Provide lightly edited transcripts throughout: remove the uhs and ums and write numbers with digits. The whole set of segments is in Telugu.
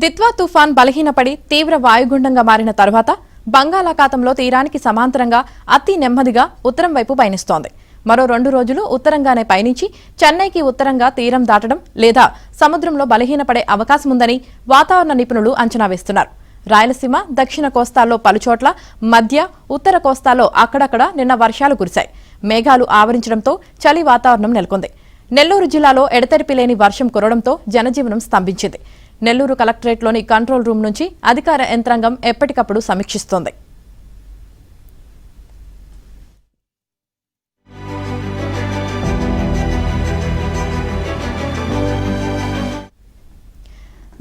దిత్వా తుఫాన్ బలహీనపడి తీవ్ర వాయుగుండంగా మారిన తర్వాత బంగాళాఖాతంలో తీరానికి సమాంతరంగా అతి నెమ్మదిగా ఉత్తరం వైపు పయనిస్తోంది. మరో 2 రోజులు ఉత్తరంగానే పయనించి చెన్నైకి ఉత్తరంగా తీరం దాటడం లేదా సముద్రంలో బలహీనపడే అవకాశముందని వాతావరణ నిపుణులు అంచనా వేస్తున్నారు. రాయలసీమ, దక్షిణ కోస్తాల్లో పలుచోట్ల, మధ్య, ఉత్తర కోస్తాల్లో అక్కడక్కడ నిన్న వర్షాలు కురిశాయి. మేఘాలు ఆవరించడంతో చలి వాతావరణం నెలకొంది. నెల్లూరు జిల్లాలో ఎడతెరిపి లేని వర్షం కురవడంతో జనజీవనం స్తంభించింది. నెల్లూరు కలెక్టరేట్లోని కంట్రోల్ రూమ్ నుంచి అధికార యంత్రాంగం ఎప్పటికప్పుడు సమీక్షిస్తోంది.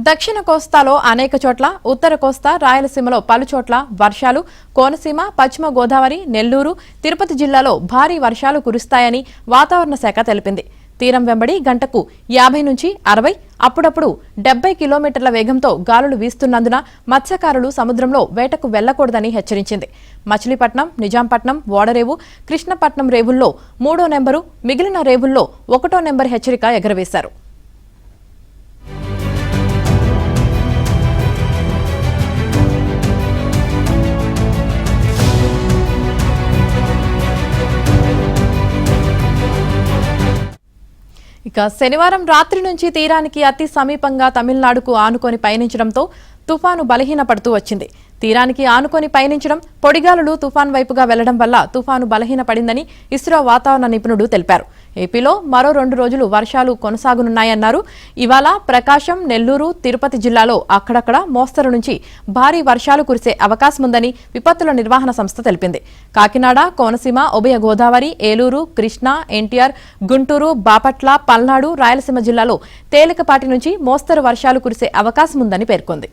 దక్షిణ కోస్తాలో అనేక చోట్ల, ఉత్తర కోస్తా, రాయలసీమలో పలుచోట్ల వర్షాలు, కోనసీమ, పశ్చిమ గోదావరి, నెల్లూరు, తిరుపతి జిల్లాలో భారీ వర్షాలు కురుస్తాయని వాతావరణ శాఖ తెలిపింది. తీరం వెంబడి గంటకు 50 నుంచి 60, అప్పుడప్పుడు 70 కిలోమీటర్ల వేగంతో గాలులు వీస్తున్నందున మత్స్యకారులు సముద్రంలో వేటకు వెళ్లకూడదని హెచ్చరించింది. మచిలీపట్నం, నిజాంపట్నం, ఓడరేవు, కృష్ణపట్నం రేవుల్లో 3వ నెంబరు, మిగిలిన రేవుల్లో 1వ నెంబర్ హెచ్చరిక ఎగరవేశారు. ఇక శనివారం రాత్రి నుంచి తీరానికి అతి సమీపంగా తమిళనాడుకు ఆనుకొని పయనించడంతో తుఫాను బలహీనపడుతూ వచ్చింది. తీరానికి ఆనుకొని పయనించడం, పొడిగాలులు తుఫాన్ వైపుగా వెళ్లడం వల్ల తుఫాను బలహీనపడిందని ఇస్రో వాతావరణ నిపుణుడు తెలిపారు. ఏపీలో మరో 2 రోజులు వర్షాలు కొనసాగనున్నాయన్నారు. ఇవాళ ప్రకాశం, నెల్లూరు, తిరుపతి జిల్లాలో అక్కడక్కడ మోస్తరు నుంచి భారీ వర్షాలు కురిసే అవకాశముందని విపత్తుల నిర్వహణ సంస్థ తెలిపింది. కాకినాడ, కోనసీమ, ఉభయ గోదావరి, ఏలూరు, కృష్ణా, ఎన్టీఆర్, గుంటూరు, బాపట్ల, పల్నాడు, రాయలసీమ జిల్లాలో తేలికపాటి నుంచి మోస్తరు వర్షాలు కురిసే అవకాశముందని పేర్కొంది.